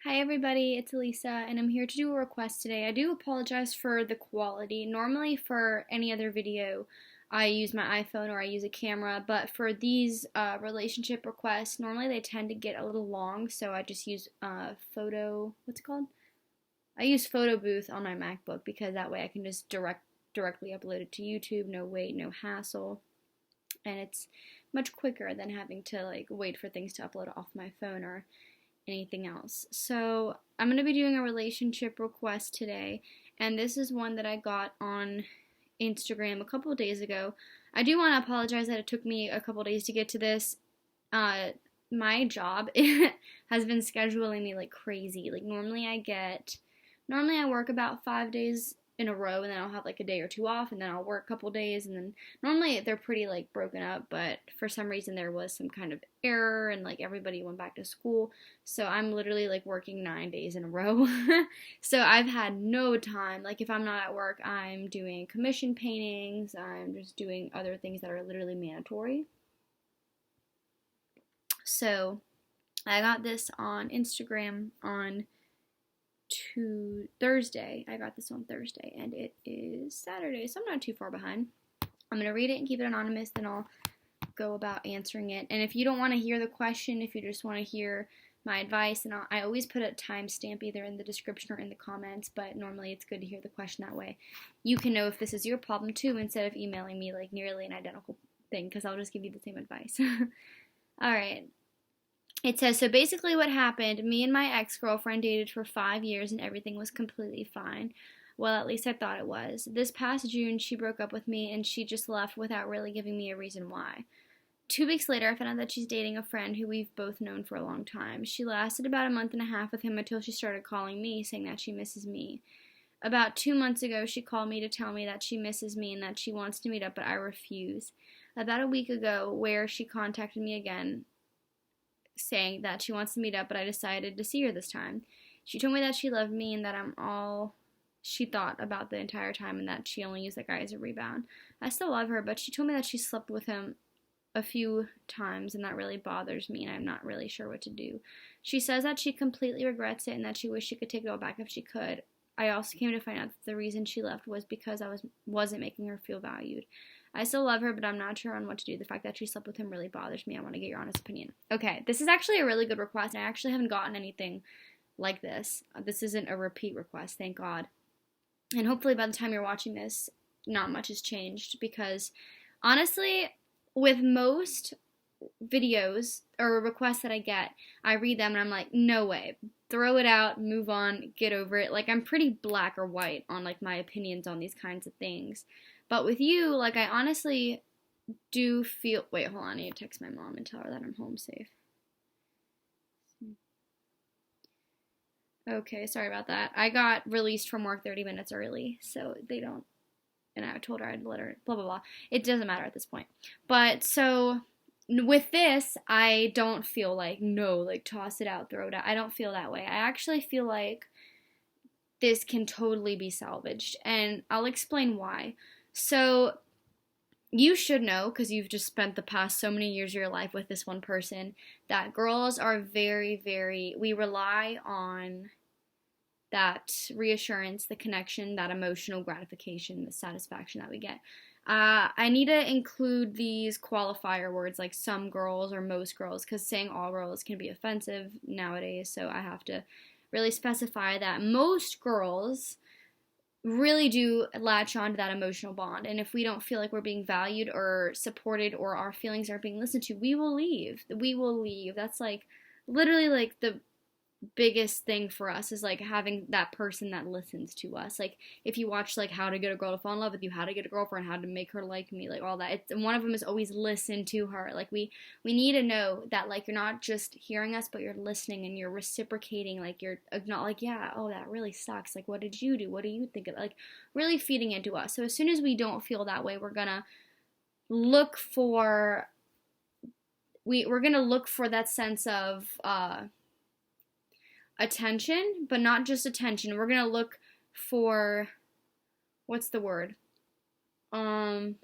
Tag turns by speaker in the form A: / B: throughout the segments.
A: Hi everybody, it's Elisa, and I'm here to do a request today. I do apologize for the quality. Normally for any other video, I use my iPhone or I use a camera, but for these relationship requests, normally they tend to get a little long, so I just use what's it called? I use Photo Booth on my MacBook because that way I can just directly upload it to YouTube, no wait, no hassle, and it's much quicker than having to wait for things to upload off my phone or anything else. So I'm going to be doing a relationship request today, and this is one that I got on Instagram a couple of days ago. I do want to apologize that it took me a couple of days to get to this. My job has been scheduling me like crazy. Normally I work about 5 days in a row, and then I'll have like a day or two off, and then I'll work a couple days, and then normally they're pretty like broken up, but for some reason there was some kind of error and like everybody went back to school, so I'm literally like working 9 days in a row. So I've had no time. Like if I'm not at work, I'm doing commission paintings, I'm just doing other things that are literally mandatory. So I got this on Instagram on Thursday. I got this on Thursday, and it is Saturday, so I'm not too far behind. I'm going to read it and keep it anonymous, then I'll go about answering it. And if you don't want to hear the question, if you just want to hear my advice, and I always put a timestamp either in the description or in the comments, but normally it's good to hear the question that way. You can know if this is your problem too, instead of emailing me like nearly an identical thing, because I'll just give you the same advice. Alright. It says, so basically what happened, me and my ex-girlfriend dated for 5 years and everything was completely fine. Well, at least I thought it was. This past June, she broke up with me and she just left without really giving me a reason why. 2 weeks later, I found out that she's dating a friend who we've both known for a long time. She lasted about a month and a half with him until she started calling me, saying that she misses me. About 2 months ago, she called me to tell me that she misses me and that she wants to meet up, but I refuse. About a week ago, where she contacted me again, saying that she wants to meet up, but I decided to see her this time. She told me that she loved me and that I'm all she thought about the entire time, and that she only used that guy as a rebound. I still love her, but she told me that she slept with him a few times, and that really bothers me, and I'm not really sure what to do. She says that she completely regrets it and that she wished she could take it all back if she could. I also came to find out that the reason she left was because I wasn't making her feel valued. I still love her, but I'm not sure on what to do. The fact that she slept with him really bothers me. I want to get your honest opinion. Okay, this is actually a really good request, and I actually haven't gotten anything like this. This isn't a repeat request, thank God. And hopefully by the time you're watching this, not much has changed, because honestly, with most videos or requests that I get, I read them and I'm like, no way. Throw it out, move on, get over it. Like, I'm pretty black or white on like my opinions on these kinds of things. But with you, like, I honestly do feel... Wait, hold on. I need to text my mom and tell her that I'm home safe. Okay, sorry about that. I got released from work 30 minutes early, so they don't... And I told her I'd let her... Blah, blah, blah. It doesn't matter at this point. But, so... With this, I don't feel like, no, like, toss it out, throw it out. I don't feel that way. I actually feel like this can totally be salvaged, and I'll explain why. So, you should know, because you've just spent the past so many years of your life with this one person, that girls are we rely on that reassurance, the connection, that emotional gratification, the satisfaction that we get. I need to include these qualifier words like some girls or most girls, because saying all girls can be offensive nowadays, so I have to really specify that most girls really do latch on to that emotional bond, and if we don't feel like we're being valued or supported or our feelings aren't being listened to, we will leave. That's like literally like the biggest thing for us, is like having that person that listens to us. Like if you watch like How to Get a Girl to Fall in Love with You, How to Get a Girlfriend, How to Make Her Like Me, like all that, and one of them is always listen to her. Like we need to know that like you're not just hearing us, but you're listening and you're reciprocating, like you're not like, yeah, oh, that really sucks, like what did you do, what do you think of, like really feeding into us. So as soon as we don't feel that way, we're gonna look for that sense of attention, but not just attention. We're gonna look for, what's the word? Crap,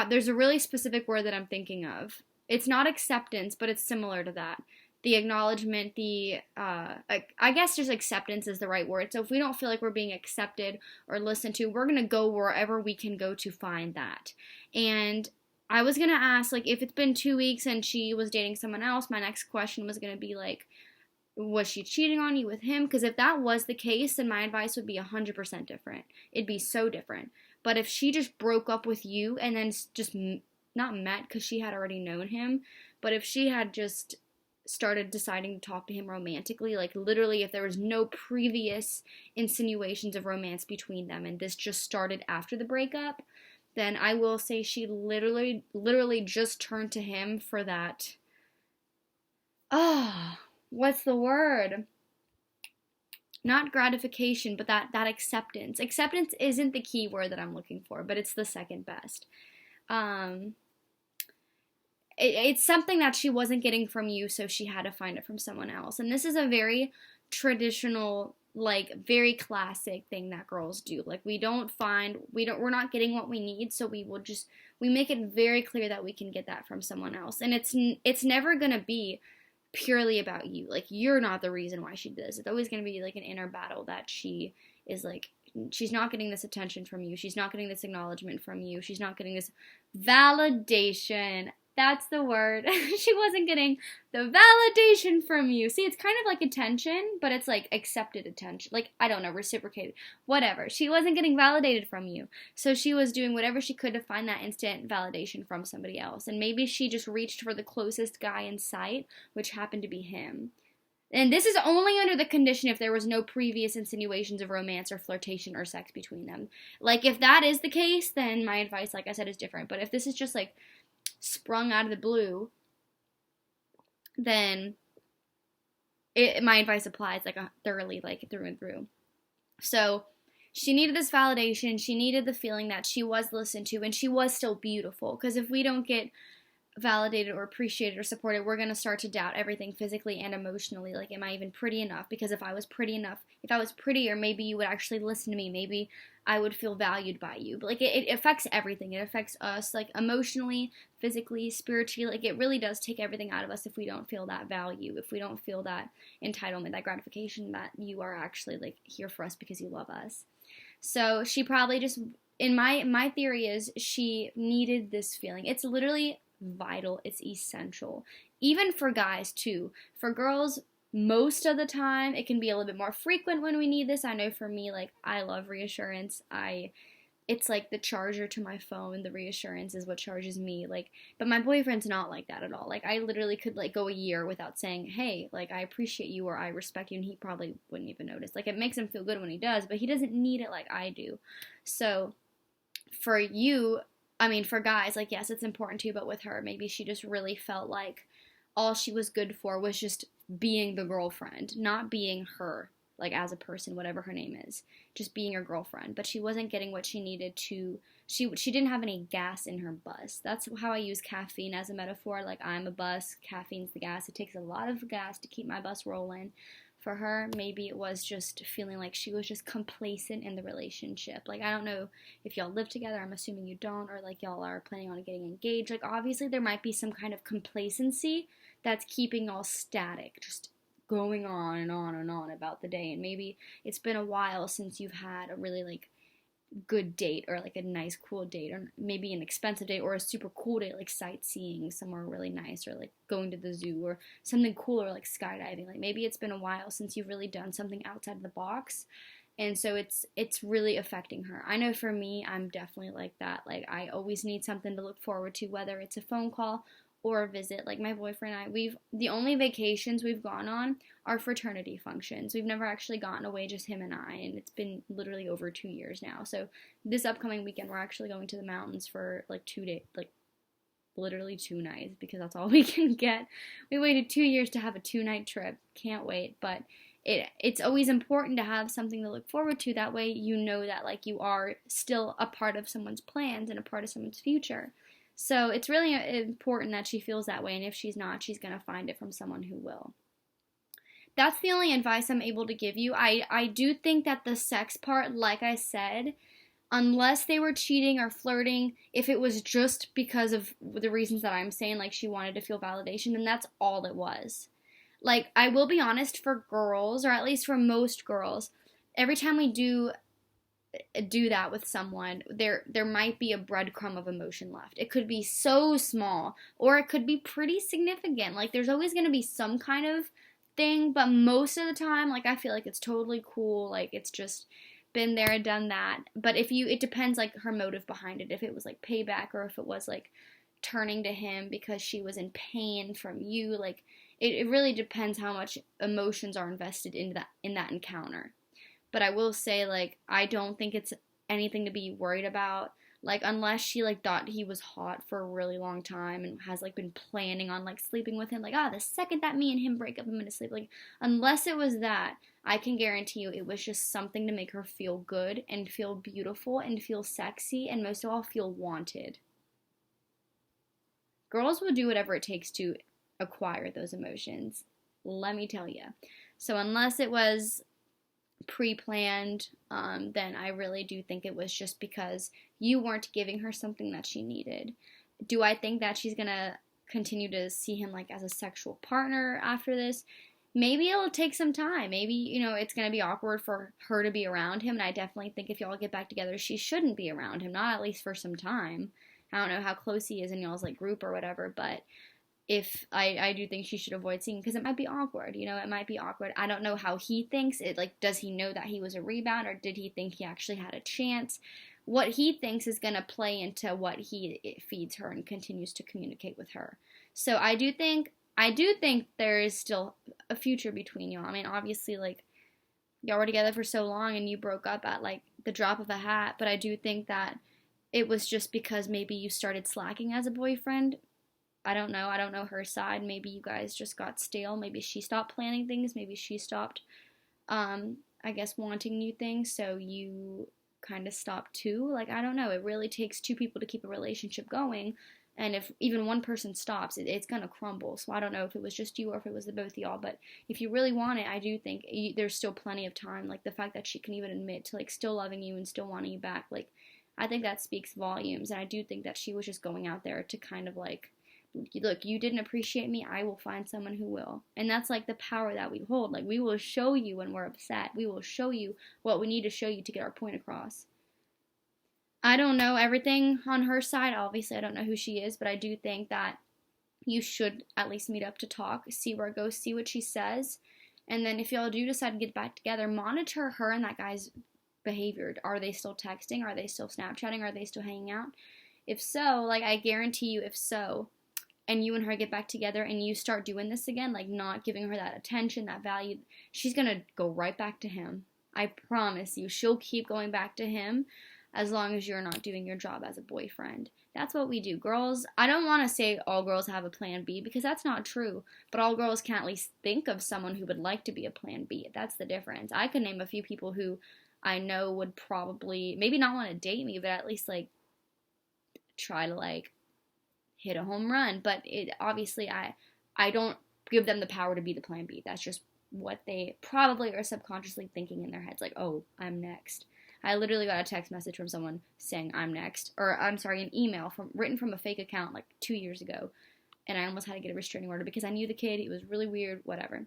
A: there's a really specific word that I'm thinking of. It's not acceptance, but it's similar to that. the acknowledgement, I guess just acceptance is the right word. So if we don't feel like we're being accepted or listened to, we're going to go wherever we can go to find that. And I was going to ask, like, if it's been 2 weeks and she was dating someone else, my next question was going to be, like, was she cheating on you with him? Because if that was the case, then my advice would be 100% different. It'd be so different. But if she just broke up with you and then just not met because she had already known him, but if she had just started deciding to talk to him romantically, like literally if there was no previous insinuations of romance between them and this just started after the breakup, then I will say she literally just turned to him for that, what's the word? Not gratification, but that acceptance. Acceptance isn't the key word that I'm looking for, but it's the second best. It's something that she wasn't getting from you, so she had to find it from someone else. And this is a very traditional, like, very classic thing that girls do. Like, we're not getting what we need, so we make it very clear that we can get that from someone else. And it's never gonna be purely about you. Like, you're not the reason why she did this. It's always going to be like an inner battle that she is like, she's not getting this attention from you. She's not getting this acknowledgement from you. She's not getting this validation. That's the word. She wasn't getting the validation from you. See, it's kind of like attention, but it's like accepted attention. Like, I don't know, reciprocated. Whatever. She wasn't getting validated from you. So she was doing whatever she could to find that instant validation from somebody else. And maybe she just reached for the closest guy in sight, which happened to be him. And this is only under the condition if there was no previous insinuations of romance or flirtation or sex between them. Like, if that is the case, then my advice, like I said, is different. But if this is just like sprung out of the blue, then my advice applies like thoroughly, like through and through. So she needed this validation. She needed the feeling that she was listened to and she was still beautiful. Because if we don't get validated or appreciated or supported, we're going to start to doubt everything physically and emotionally. Like, am I even pretty enough? Because if I was prettier, maybe you would actually listen to me. Maybe I would feel valued by you. But like, it affects everything. It affects us, like, emotionally, physically, spiritually. Like, it really does take everything out of us if we don't feel that value, if we don't feel that entitlement, that gratification, that you are actually, like, here for us because you love us. So she probably just, in my theory is, she needed this feeling. It's literally vital. It's essential. Even for guys, too. For girls, most of the time, it can be a little bit more frequent when we need this. I know for me, like, I love reassurance. It's like the charger to my phone. The reassurance is what charges me. Like, but my boyfriend's not like that at all. Like, I literally could, like, go a year without saying, hey, like, I appreciate you or I respect you, and he probably wouldn't even notice. Like, it makes him feel good when he does, but he doesn't need it like I do. So, for you, I mean, for guys, like, yes, it's important too, but with her, maybe she just really felt like all she was good for was just being the girlfriend, not being her, like, as a person, whatever her name is, just being her girlfriend. But she wasn't getting what she needed to, she didn't have any gas in her bus. That's how I use caffeine as a metaphor. Like, I'm a bus, caffeine's the gas. It takes a lot of gas to keep my bus rolling. For her, maybe it was just feeling like she was just complacent in the relationship. Like, I don't know if y'all live together. I'm assuming you don't, or like y'all are planning on getting engaged. Like, obviously there might be some kind of complacency that's keeping y'all static, just going on and on and on about the day. And maybe it's been a while since you've had a really, like, good date, or like a nice cool date, or maybe an expensive date, or a super cool date, like sightseeing somewhere really nice, or like going to the zoo, or something cooler like skydiving. Like, maybe it's been a while since you've really done something outside the box, and so it's really affecting her. I know for me, I'm definitely like that. Like, I always need something to look forward to, whether it's a phone call or a visit. Like, my boyfriend and I, the only vacations we've gone on are fraternity functions. We've never actually gotten away, just him and I, and it's been literally over 2 years now. So this upcoming weekend, we're actually going to the mountains for like 2 days, like literally 2 nights, because that's all we can get. We waited 2 years to have a 2-night trip. Can't wait. But it's always important to have something to look forward to. That way you know that, like, you are still a part of someone's plans and a part of someone's future. So it's really important that she feels that way, and if she's not, she's going to find it from someone who will. That's the only advice I'm able to give you. I do think that the sex part, like I said, unless they were cheating or flirting, if it was just because of the reasons that I'm saying, like she wanted to feel validation, then that's all it was. Like, I will be honest, for girls, or at least for most girls, every time we do that with someone, there might be a breadcrumb of emotion left. It could be so small, or it could be pretty significant. Like, there's always going to be some kind of thing, but most of the time, like, I feel like it's totally cool. Like, it's just been there and done that. But it depends, like, her motive behind it. If it was like payback, or if it was like turning to him because she was in pain from you. Like, it really depends how much emotions are invested in that encounter. But I will say, like, I don't think it's anything to be worried about. Like, unless she, like, thought he was hot for a really long time and has, like, been planning on, like, sleeping with him. Like, the second that me and him break up, I'm gonna sleep. Like, unless it was that, I can guarantee you it was just something to make her feel good and feel beautiful and feel sexy and most of all feel wanted. Girls will do whatever it takes to acquire those emotions. Let me tell you. So unless it was pre-planned, then I really do think it was just because you weren't giving her something that she needed. Do I think that she's gonna continue to see him like as a sexual partner after this? Maybe it'll take some time. Maybe, it's gonna be awkward for her to be around him, and I definitely think if y'all get back together, she shouldn't be around him, not at least for some time. I don't know how close he is in y'all's like group or whatever, but if I do think she should avoid seeing, because it might be awkward, it might be awkward. I don't know how he thinks it. Like, does he know that he was a rebound, or did he think he actually had a chance? What he thinks is going to play into what it feeds her and continues to communicate with her. So I do think there is still a future between y'all. I mean, obviously, like, y'all were together for so long and you broke up at like the drop of a hat, but I do think that it was just because maybe you started slacking as a boyfriend. I don't know her side. Maybe you guys just got stale. Maybe she stopped planning things. Maybe she stopped, I guess, wanting new things. So you kind of stopped too. Like, I don't know. It really takes two people to keep a relationship going. And if even one person stops, it's going to crumble. So I don't know if it was just you or if it was the both of y'all. But if you really want it, I do think there's still plenty of time. Like, the fact that she can even admit to, like, still loving you and still wanting you back. Like, I think that speaks volumes. And I do think that she was just going out there to kind of, like, look, you didn't appreciate me, I will find someone who will. And that's like the power that we hold. Like, we will show you when we're upset. We will show you what we need to show you to get our point across. I don't know everything on her side. Obviously, I don't know who she is, but I do think that you should at least meet up to talk, see where it goes, see what she says. And then if y'all do decide to get back together, monitor her and that guy's behavior. Are they still texting? Are they still Snapchatting? Are they still hanging out? If so, like, I guarantee you, if so, and you and her get back together and you start doing this again, like not giving her that attention, that value, she's going to go right back to him. I promise you, she'll keep going back to him as long as you're not doing your job as a boyfriend. That's what we do. Girls, I don't want to say all girls have a plan B, because that's not true, but all girls can at least think of someone who would like to be a plan B. That's the difference. I could name a few people who I know would probably, maybe not want to date me, but at least like try to like hit a home run. But it obviously, I don't give them the power to be the plan B. That's just what they probably are subconsciously thinking in their heads, like, oh, I'm next. I literally got a text message from someone saying I'm next, or I'm sorry, an email written from a fake account like 2 years ago, and I almost had to get a restraining order because I knew the kid. It was really weird, whatever.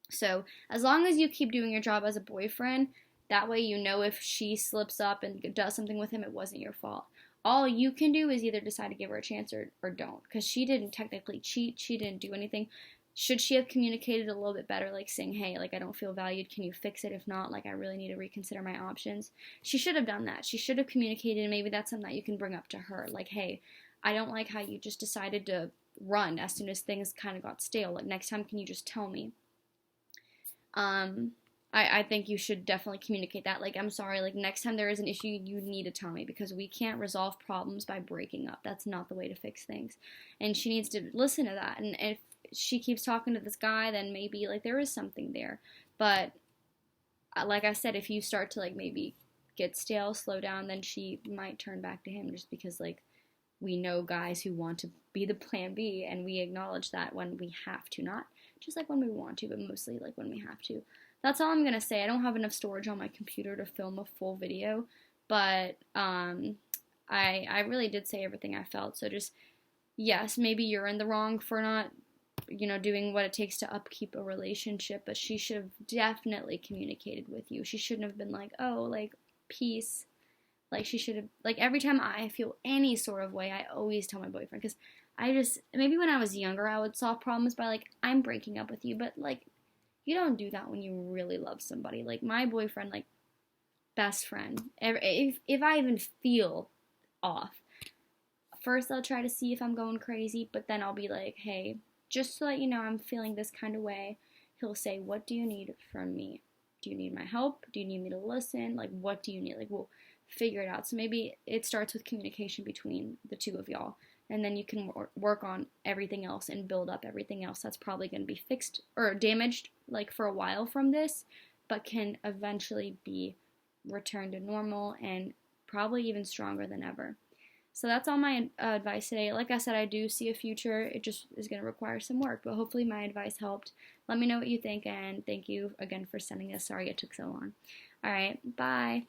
A: So as long as you keep doing your job as a boyfriend, that way you know if she slips up and does something with him, it wasn't your fault. All you can do is either decide to give her a chance or don't, because she didn't technically cheat. She didn't do anything. Should she have communicated a little bit better, like saying, hey, like, I don't feel valued, can you fix it? If not, like, I really need to reconsider my options. She should have done that. She should have communicated, and maybe that's something that you can bring up to her. Like, hey, I don't like how you just decided to run as soon as things kind of got stale. Like, next time, can you just tell me? I think you should definitely communicate that. Like, I'm sorry, like, next time there is an issue, you need to tell me, because we can't resolve problems by breaking up. That's not the way to fix things. And she needs to listen to that. And if she keeps talking to this guy, then maybe, like, there is something there. But, like I said, if you start to, like, maybe get stale, slow down, then she might turn back to him, just because, like, we know guys who want to be the plan B, and we acknowledge that when we have to. Not just, like, when we want to, but mostly, like, when we have to. That's all I'm going to say. I don't have enough storage on my computer to film a full video, but I really did say everything I felt. So just, yes, maybe you're in the wrong for not doing what it takes to upkeep a relationship, but she should have definitely communicated with you. She shouldn't have been like, oh, like, peace. Like, she should have, like, every time I feel any sort of way, I always tell my boyfriend, because maybe when I was younger, I would solve problems by, like, I'm breaking up with you, but, like, you don't do that when you really love somebody. Like, my boyfriend, like, best friend, if I even feel off, first I'll try to see if I'm going crazy, but then I'll be like, hey, just to let you know I'm feeling this kind of way. He'll say, what do you need from me? Do you need my help? Do you need me to listen? Like, what do you need? Like, we'll figure it out. So maybe it starts with communication between the two of y'all, and then you can work on everything else and build up everything else that's probably going to be fixed or damaged, like, for a while from this, but can eventually be returned to normal and probably even stronger than ever. So that's all my advice today. Like I said, I do see a future. It just is going to require some work, but hopefully my advice helped. Let me know what you think, and thank you again for sending this. Sorry it took so long. All right, bye.